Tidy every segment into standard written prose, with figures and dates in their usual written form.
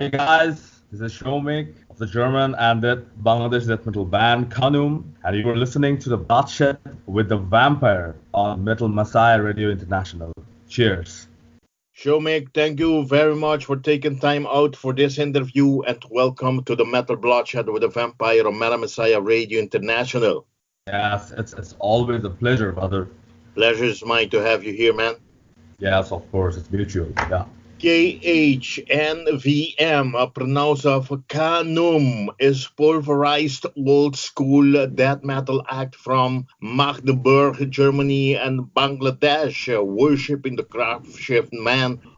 Hey guys, this is Shomik of the German and Bangladesh death metal band kha-noom, and you are listening to The Bloodshed with the Vampire on Metal Messiah Radio International. Cheers. Shomik, thank you very much for taking time out for this interview, and welcome to the Metal Bloodshed with the Vampire on Metal Messiah Radio International. Yes, it's always a pleasure, brother. Pleasure is mine to have you here, man. Yes, of course, it's mutual. Yeah. KHNVM, a pronounce of kha-noom, is pulverised old school death metal act from Magdeburg, Germany and Bangladesh, worshipping the craftsmanship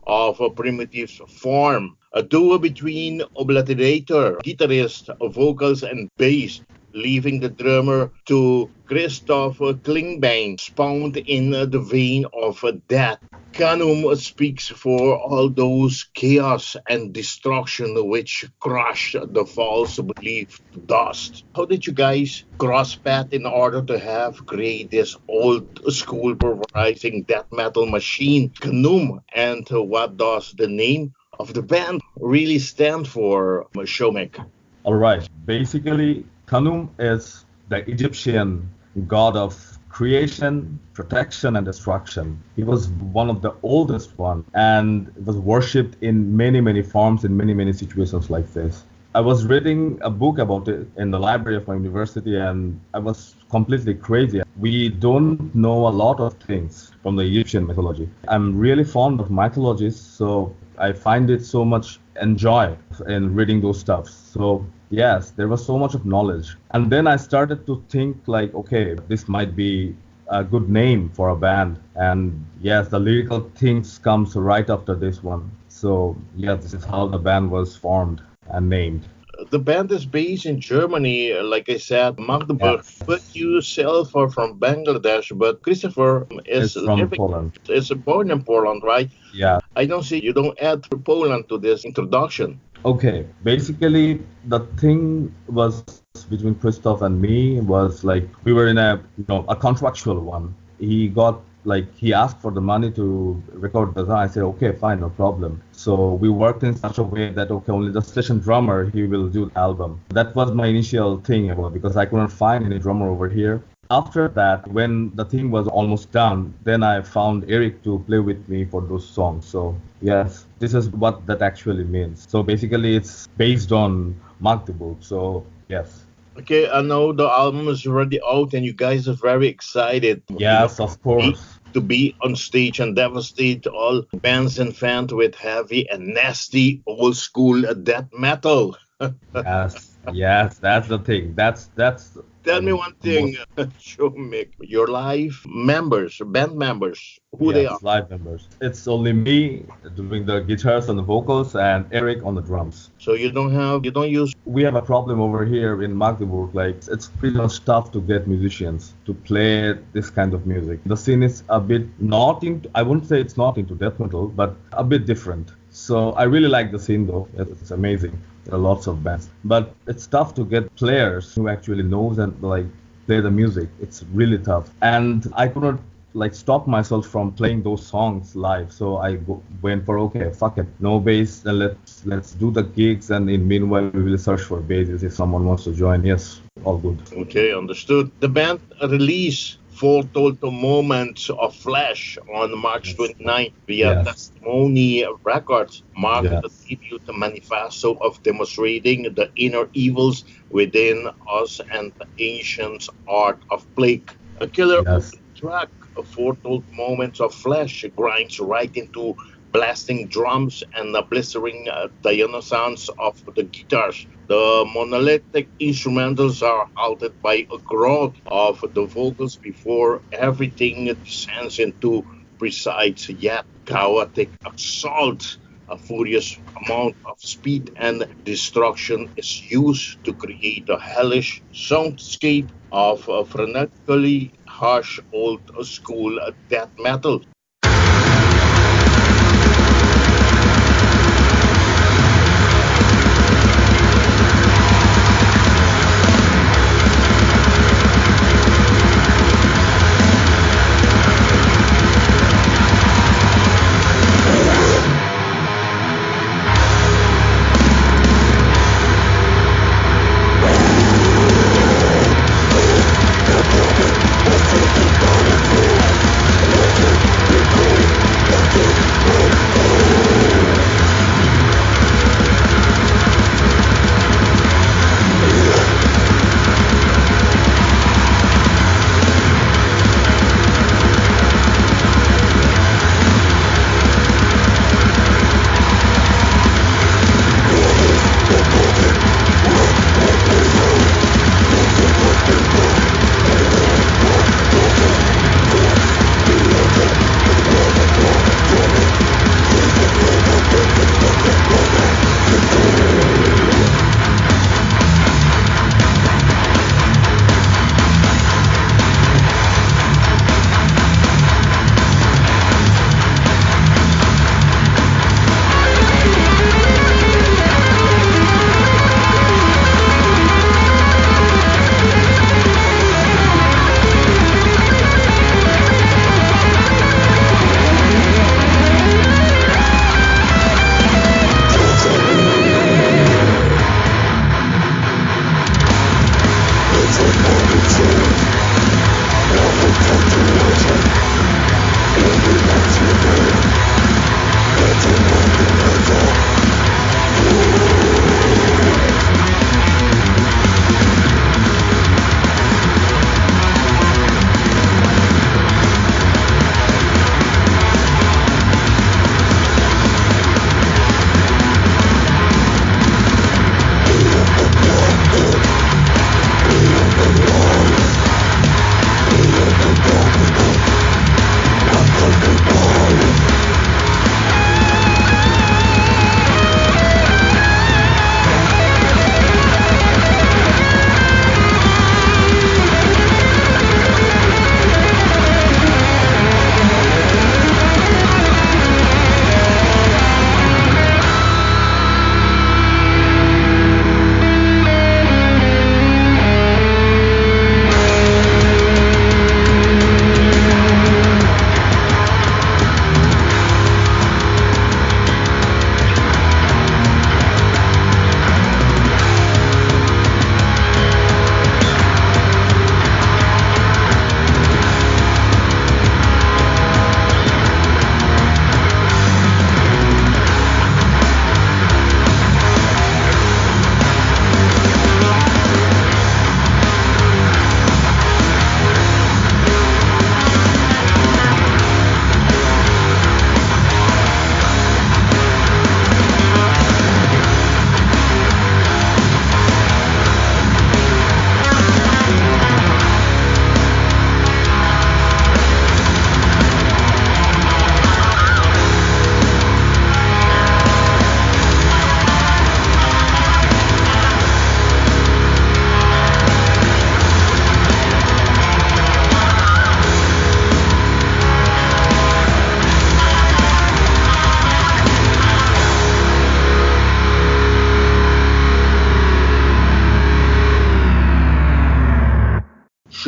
of a primitive form. A duo between Obliterator, guitarist, vocals and bass, leaving the drummer to Krzystof Klingbein, spawned in the vein of death. Kha-noom speaks for all those chaos and destruction which crush the false belief to dust. How did you guys cross path in order to create this old school pulverizing death metal machine, kha-noom, and what does the name of the band really stand for, Shomik? All right. Basically, kha-noom is the Egyptian god of creation, protection, and destruction. He was one of the oldest one and was worshipped in many forms in many situations like this. I was reading a book about it in the library of my university and I was completely crazy. We don't know a lot of things from the Egyptian mythology. I'm really fond of mythologies, so I find it so much enjoy in reading those stuff. So yes, there was so much of knowledge. And then I started to think like, okay, this might be a good name for a band. And yes, the lyrical things comes right after this one. So yeah, this is how the band was formed and named. The band is based in Germany, like I said, Magdeburg. Yes. But you yourself are from Bangladesh, but Christopher is from Poland. Is born in Poland, right? Yeah. I don't see you don't add Poland to this introduction. Okay, basically the thing was between Krzystof and me was like we were in a contractual one. He asked for the money to record the song. I said, okay, fine, no problem. So we worked in such a way that, okay, only the session drummer, he will do the album. That was my initial thing because I couldn't find any drummer over here. After that, when the thing was almost done, then I found Eric to play with me for those songs. So yes, this is what that actually means. So basically it's based on Magdeburg. So yes. Okay, I know the album is already out and you guys are very excited. Yes, of course. To be on stage and devastate all bands and fans with heavy and nasty old school death metal. Yes, that's the thing. That's. Tell me one thing, Shomik. Your live members, band members, they are? Live members. It's only me doing the guitars and the vocals, and Eric on the drums. So you don't use. We have a problem over here in Magdeburg. Like it's pretty much tough to get musicians to play this kind of music. The scene is a bit not into. I wouldn't say it's not into death metal, but a bit different. So I really like the scene though. It's amazing. There are lots of bands, but it's tough to get players who actually knows and play the music. It's really tough, and I couldn't stop myself from playing those songs live. So I went for okay, fuck it, no bass, then let's do the gigs, and in meanwhile we will search for basses if someone wants to join. Yes, all good. Okay, understood. The band released Foretold Monuments of Flesh on March 29 via Testimony Records, marked the debut manifesto of demonstrating the inner evils within us and the ancient art of plague. A killer track, Foretold Moments of Flesh, grinds right into blasting drums and the blistering dissonance of the guitars. The monolithic instrumentals are halted by a growl of the vocals before everything descends into precise yet chaotic assault. A furious amount of speed and destruction is used to create a hellish soundscape of frantically harsh old school death metal.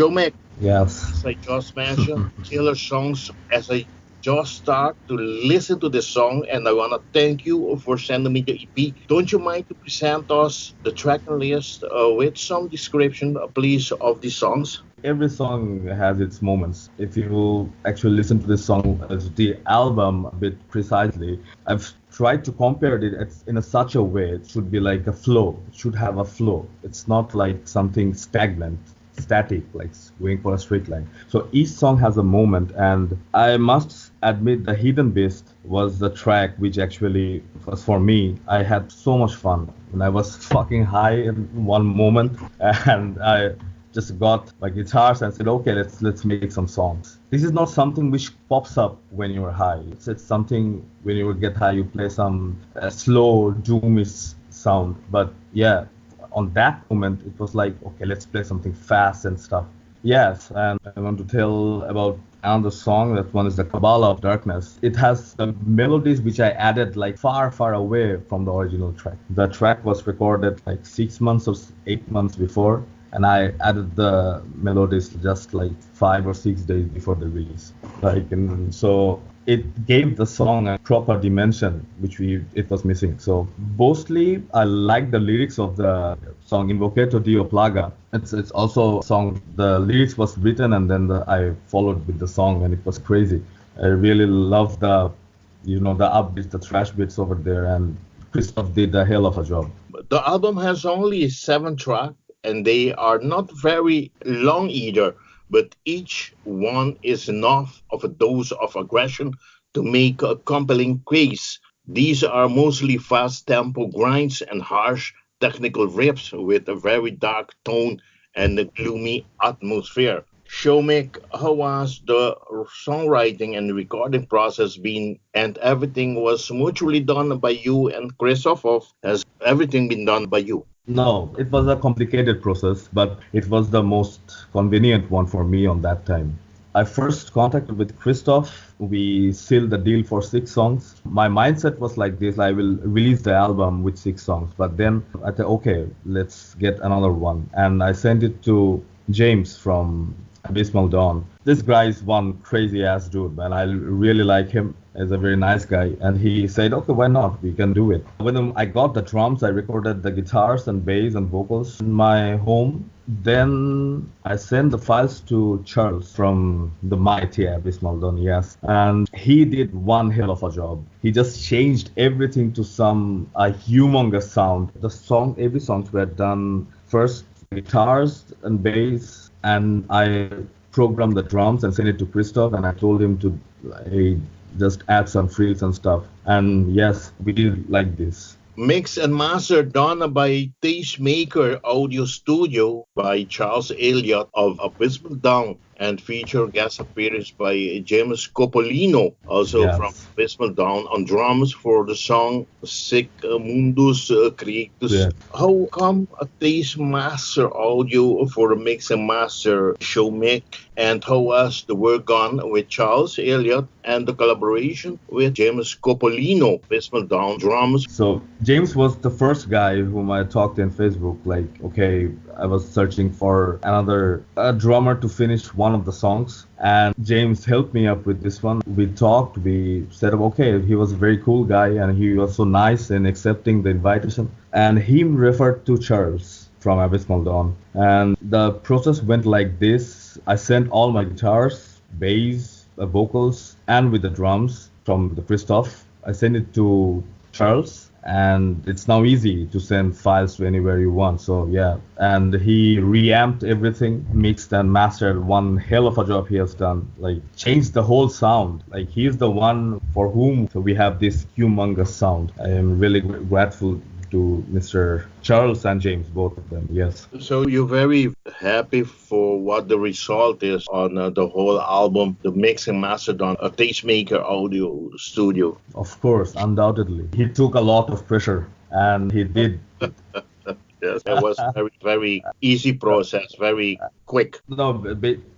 Showmac, Yes. as I just mentioned, killer songs. As I just start to listen to the song, and I want to thank you for sending me the EP. Don't you mind to present us the track list with some description, please, of the songs? Every song has its moments. If you actually listen to this song, the album a bit precisely, I've tried to compare it in such a way. It should be like a flow. It should have a flow. It's not like something stagnant, static, like going for a straight line. So each song has a moment, and I must admit the Hidden Beast was the track which actually was for me. I had so much fun when I was fucking high in one moment, and I just got my guitars and said, okay, let's make some songs. This is not something which pops up when you're high. It's something when you get high, you play some slow, doomish sound. But yeah, on that moment, it was like, okay, let's play something fast and stuff. Yes, and I want to tell about another song. That one is the Kabbalah of Darkness. It has the melodies which I added like far, far away from the original track. The track was recorded like 6 months or 8 months before, and I added the melodies just like 5 or 6 days before the release. And so it gave the song a proper dimension which it was missing. So mostly I like the lyrics of the song Invocator Dio Plaga. It's also a song, the lyrics was written and then I followed with the song, and it was crazy. I really love the upbeats, the thrash beats over there, and Krzystof did a hell of a job. The album has only 7 tracks, and they are not very long either, but each one is enough of a dose of aggression to make a compelling case. These are mostly fast tempo grinds and harsh technical riffs with a very dark tone and a gloomy atmosphere. Showmac, how was the songwriting and recording process been? And everything was mutually done by you and Krzystof, or has everything been done by you? No, it was a complicated process, but it was the most convenient one for me on that time. I first contacted with Krzystof. We sealed the deal for 6 songs. My mindset was like this: I will release the album with 6 songs. But then I thought, okay, let's get another one. And I sent it to James from Abysmal Dawn. This guy is one crazy ass dude, man. I really like him. He's a very nice guy. And he said, okay, why not? We can do it. When I got the drums, I recorded the guitars and bass and vocals in my home. Then I sent the files to Charles from the mighty Abysmal Dawn, yes. And he did one hell of a job. He just changed everything to a humongous sound. Every songs were done first guitars and bass, and I programmed the drums and sent it to Krzystof, and I told him to just add some frills and stuff. And yes, we did like this. Mix and master done by Tastemaker Audio Studio by Charles Elliott of Abysmal Dawn, and feature guest appearance by James Coppolino, also from Abysmal Dawn, on drums for the song Sic Mundus Creatus. Yeah. How come a Tastemaker Audio for the mix and master, Showmac? And how was the work gone with Charles Elliott and the collaboration with James Coppolino, Abysmal Dawn drums? So James was the first guy whom I talked in Facebook. Like, okay, I was searching for another drummer to finish one of the songs, and James helped me up with this one. We talked, we said, okay, he was a very cool guy, and he was so nice in accepting the invitation, and he referred to Charles from Abysmal Dawn. And the process went like this: I sent all my guitars, bass, vocals, and with the drums from the Krzystof. I sent it to Charles, and it's now easy to send files to anywhere you want. So yeah, and he reamped everything, mixed and mastered. One hell of a job he has done, like changed the whole sound. Like he's the one for whom we have this humongous sound. I am really grateful to Mr. Charles and James, both of them, yes. So you're very happy for what the result is on the whole album, the mix and mastered on a Tastemaker Audio Studio? Of course, undoubtedly. He took a lot of pressure, and he did. Yes, it was a very, very easy process, very quick. No,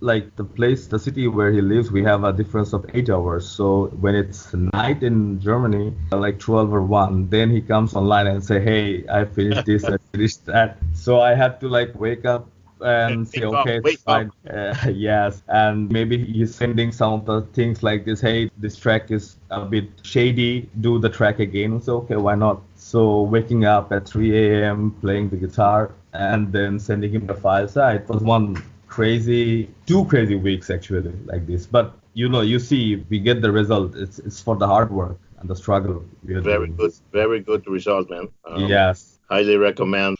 like the city where he lives, we have a difference of 8 hours. So when it's night in Germany, like 12 or 1, then he comes online and say, hey, I finished this, I finished that. So I had to like wake up and say, okay, it's fine. Yes, and maybe he's sending some of the things like this. Hey, this track is a bit shady. Do the track again. So okay, why not? So waking up at 3 a.m., playing the guitar, and then sending him the files. It was two crazy weeks actually like this. But you see, we get the result. It's for the hard work and the struggle. Very good result, man. Yes. Highly recommend,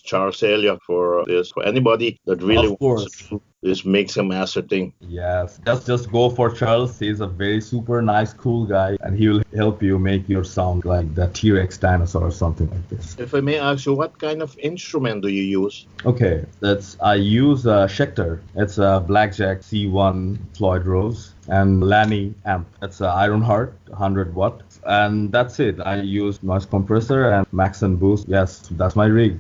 Charles Elliott for this. For anybody that really wants to do this mix and master thing. Yes, just go for Charles. He's a very super nice, cool guy, and he will help you make your sound like the T-Rex dinosaur or something like this. If I may ask you, what kind of instrument do you use? Okay, I use a Schecter. It's a Blackjack C1 Floyd Rose and Lanny amp. It's an Ironheart 100 watt. And that's it. I use noise compressor and max and boost. Yes, that's my rig.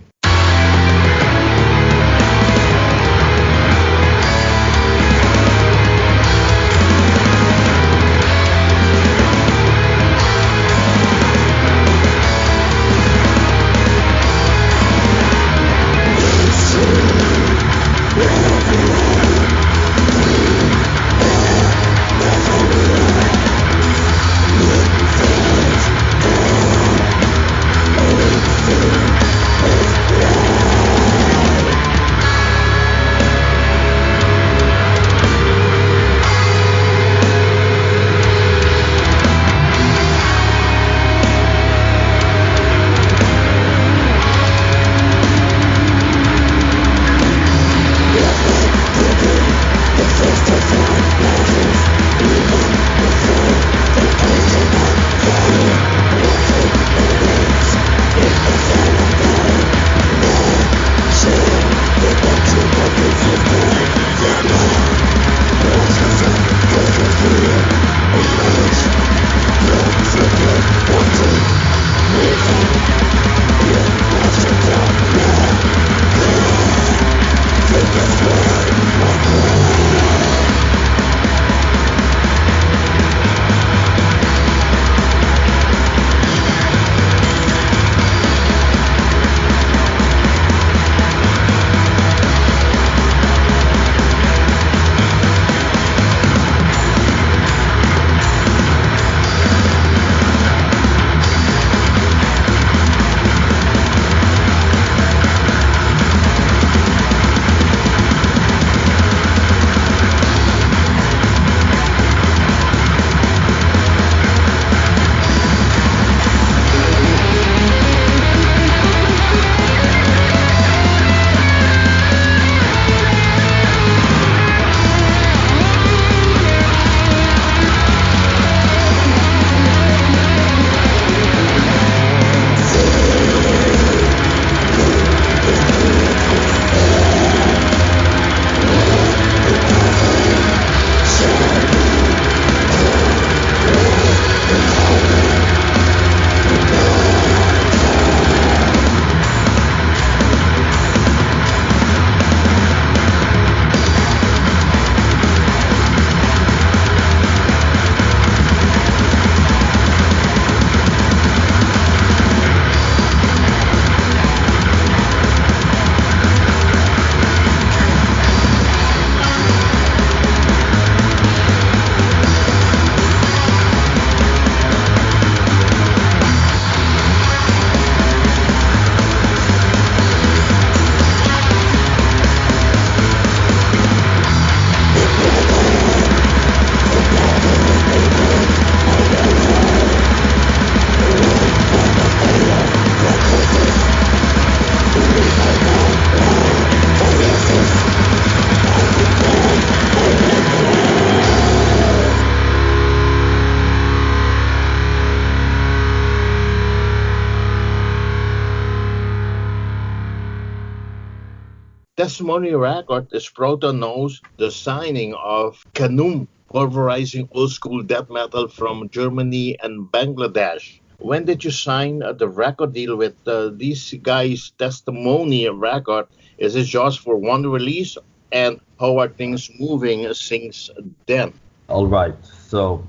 Testimony record is proud to announce the signing of kha-noom, pulverizing old school death metal from Germany and Bangladesh. When did you sign the record deal with these guys' Testimony record? Is it just for one release? And how are things moving since then? All right. So,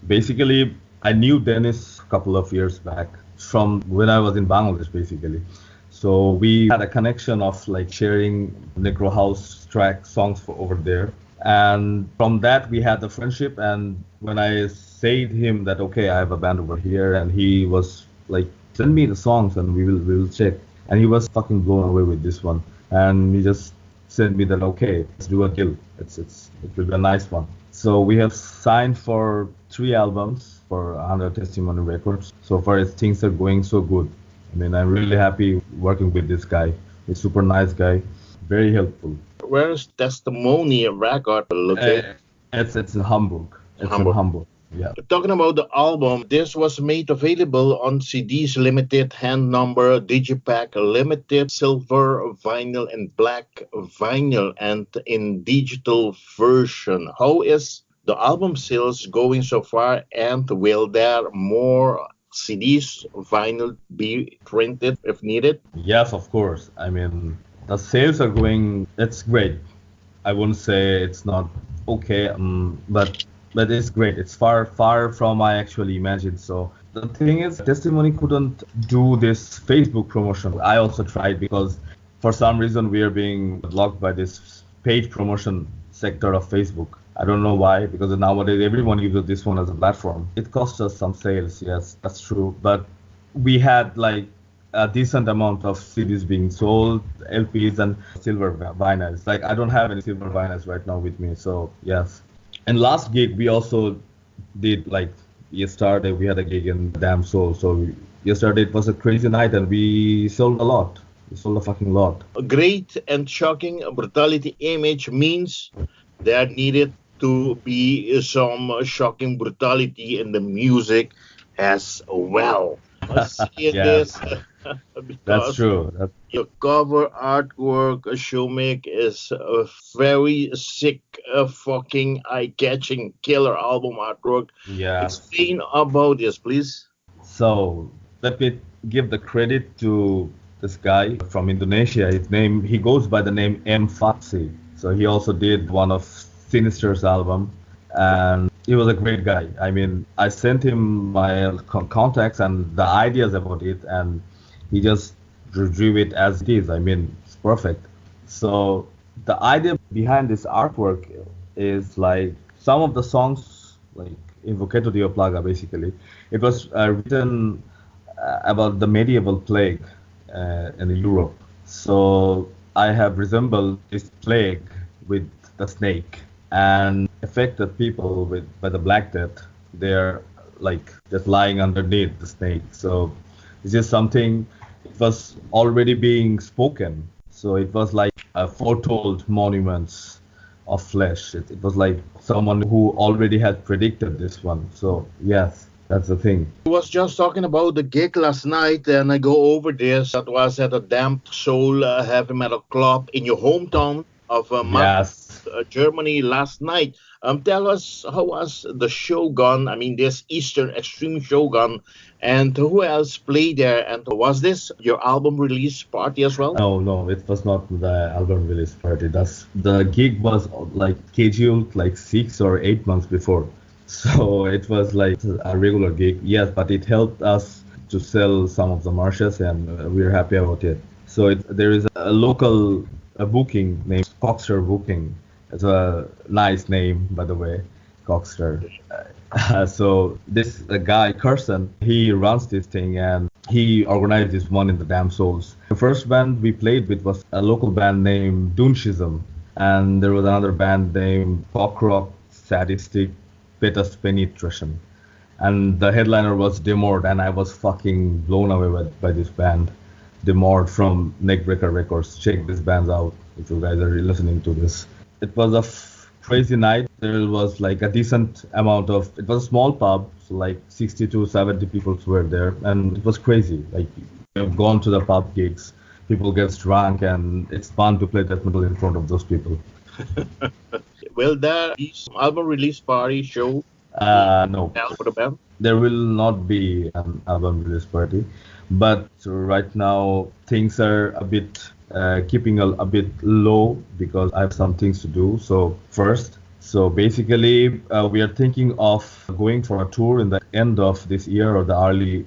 basically, I knew Dennis a couple of years back from when I was in Bangladesh, basically. So we had a connection of like sharing Necro House track songs over there. And from that, we had the friendship. And when I said him that, okay, I have a band over here, and he was like, send me the songs and we will check. And he was fucking blown away with this one. And he just sent me that, okay, let's do a deal. It will be a nice one. So we have signed for 3 albums for under Testimony Records. So far, things are going so good. I mean, I'm really happy working with this guy. He's a super nice guy, very helpful. Where's Testimony record located? It's in Hamburg. In Hamburg. Yeah. Talking about the album, this was made available on CDs, limited hand number, digipack, limited silver vinyl and black vinyl, and in digital version. How is the album sales going so far, and will there more CDs, vinyl be printed if needed? Yes, of course. I mean, the sales are going, it's great. I wouldn't say it's not okay, but it's great. It's far from I actually imagined. So the thing is, Testimony couldn't do this Facebook promotion. I also tried because for some reason we are being blocked by this paid promotion sector of Facebook. I don't know why, because nowadays everyone uses this one as a platform. It costs us some sales, yes, that's true. But we had like a decent amount of CDs being sold, LPs and silver vinyls. Like I don't have any silver vinyls right now with me, so yes. And last gig we also did like yesterday we had a gig in Damn Soul. So yesterday it was a crazy night and we sold a lot. We sold a fucking lot. A great and shocking brutality image means there needed to be some shocking brutality in the music as well. Yes. That's true. Your cover artwork, Shumik, is a very sick, fucking eye-catching killer album artwork. Yeah. Explain about this, please. So let me give the credit to this guy from Indonesia. He goes by the name M. Fatsi. So he also did one of Sinister's album, and he was a great guy. I mean, I sent him my contacts and the ideas about it, and he just drew it as it is. I mean, it's perfect. So the idea behind this artwork is like some of the songs, like Invocato Dio Plaga, basically. It was written about the medieval plague in Europe. So I have resembled this plague with the snake and affected people by the Black Death. They're like just lying underneath the snake. So it's just something, it was already being spoken. So it was like a foretold monuments of flesh. It was like someone who already had predicted this one. So yes, that's the thing. I was just talking about the gig last night, and I go over this. That was at a Damned Soul heavy metal club in your hometown of Magdeburg, Germany last night. Tell us, how was the show gone? I mean, this Eastern Extreme show gone, and who else played there? And was this your album release party as well? No, it was not the album release party. The gig was like scheduled like 6 or 8 months before. So it was like a regular gig, yes, but it helped us to sell some of the marshes, and we're happy about it. So there is a local booking named Coxter Booking. It's a nice name, by the way, Coxter. So this guy, Carson, he runs this thing, and he organized this one in the Damn Souls. The first band we played with was a local band named Dunshism, and there was another band named Pop Rock Sadistic Betas Penetration, and the headliner was Demord, and I was fucking blown away by this band, Demord from Neckbreaker Records. Check these bands out if you guys are listening to this. It was a crazy night. There was like a decent amount of, it was a small pub, so like 60 to 70 people were there, and it was crazy. Like, you've gone to the pub gigs, people get drunk, and it's fun to play death metal in front of those people. Will there be some album release party show? No. For the band? There will not be an album release party, but right now things are a bit keeping a bit low because I have some things to do. So basically we are thinking of going for a tour in the end of this year or the early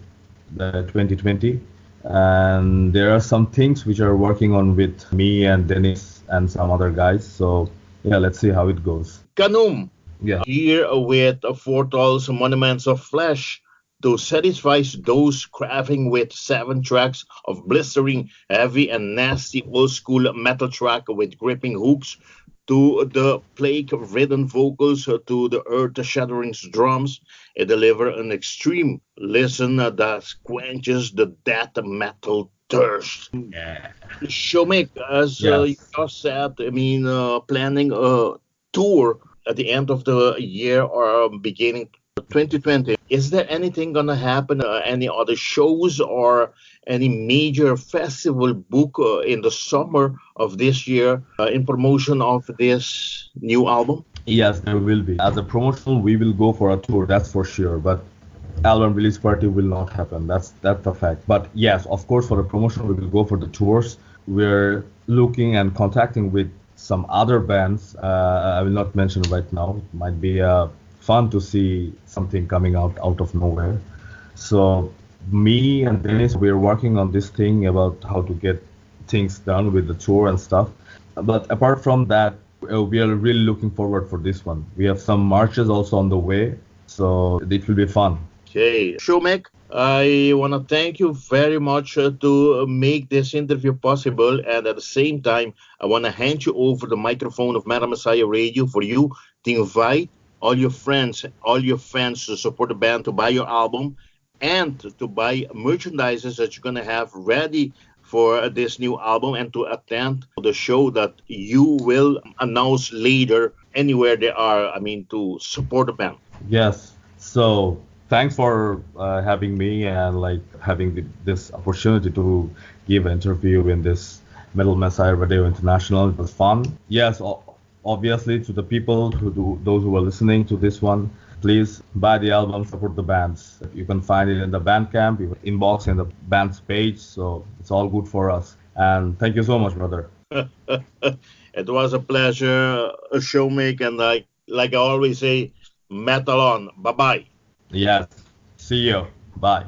2020, And there are some things which are working on with me and Dennis and some other guys. So yeah, let's see how it goes. kha-noom, Yeah. here with Foretold Monuments of Flesh, to satisfy those craving with 7 tracks of blistering, heavy and nasty old school metal track with gripping hooks, to the plague-ridden vocals, to the earth-shattering drums. It delivers an extreme listen that quenches the death metal thirst. Yeah. Shomek, as you just said, I mean, planning a tour at the end of the year or beginning 2020. Is there anything gonna happen? Any other shows or any major festival book in the summer of this year in promotion of this new album? Yes, there will be. As a promotional, we will go for a tour, that's for sure. But album release party will not happen. That's a fact. But yes, of course, for the promotion, we will go for the tours. We're looking and contacting with some other bands. I will not mention right now. It might be fun to see something coming out of nowhere. So me and Dennis, we're working on this thing about how to get things done with the tour and stuff. But apart from that, we are really looking forward for this one. We have some marches also on the way, so it will be fun. Okay, Shomek, I want to thank you very much to make this interview possible, and at the same time, I want to hand you over the microphone of Metal Messiah Radio for you to invite all your friends, all your fans to support the band, to buy your album, and to buy merchandise that you're going to have ready for this new album, and to attend the show that you will announce later anywhere they are, I mean, to support the band. Yes, so thanks for having me and like having this opportunity to give an interview in this Metal Messiah Radio International. It was fun. Yes, obviously to the people those who are listening to this one, please buy the album, support the bands. You can find it in the Bandcamp, you can inbox in the band's page, so it's all good for us. And thank you so much, brother. It was a pleasure, Shomek, and like I always say, metal on. Bye-bye. Yes. See you. Bye.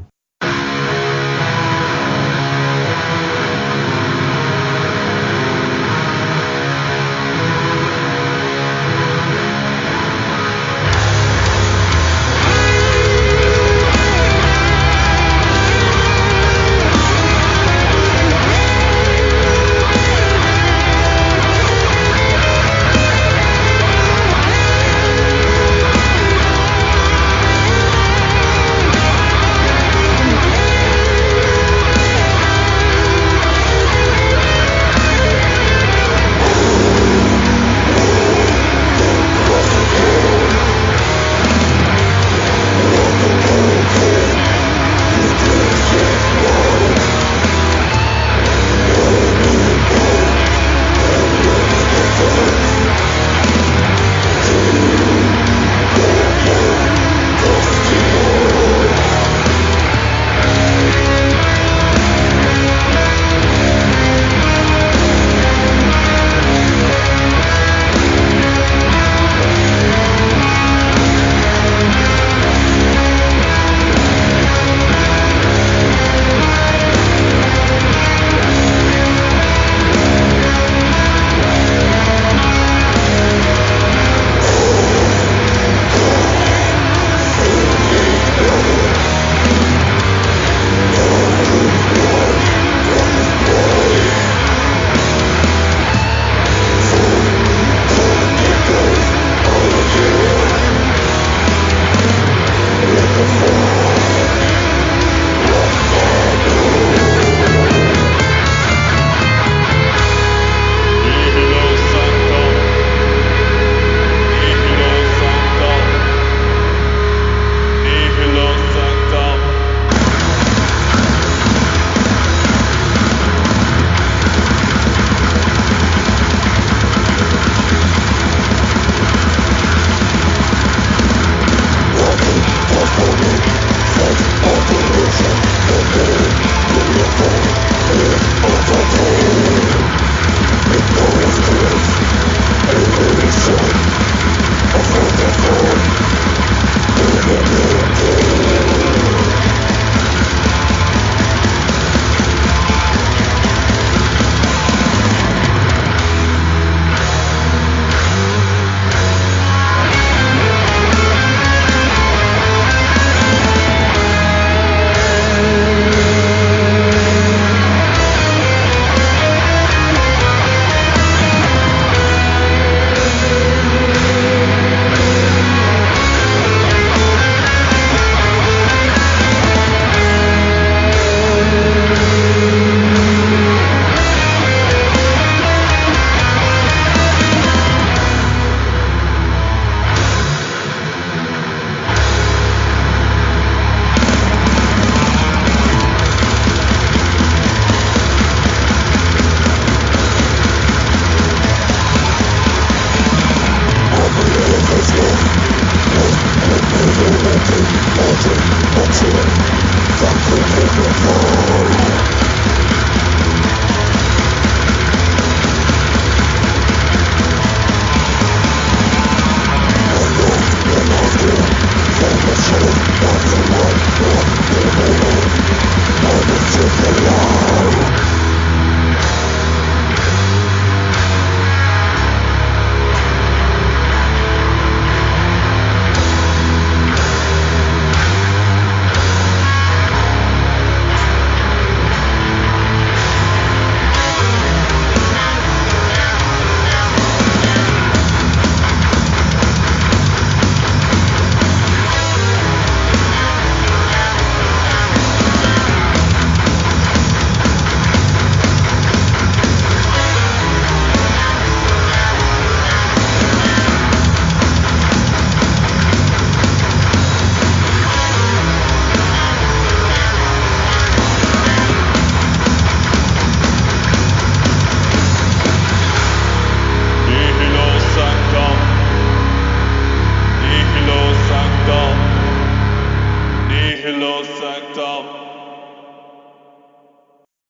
Nihilo sanctum.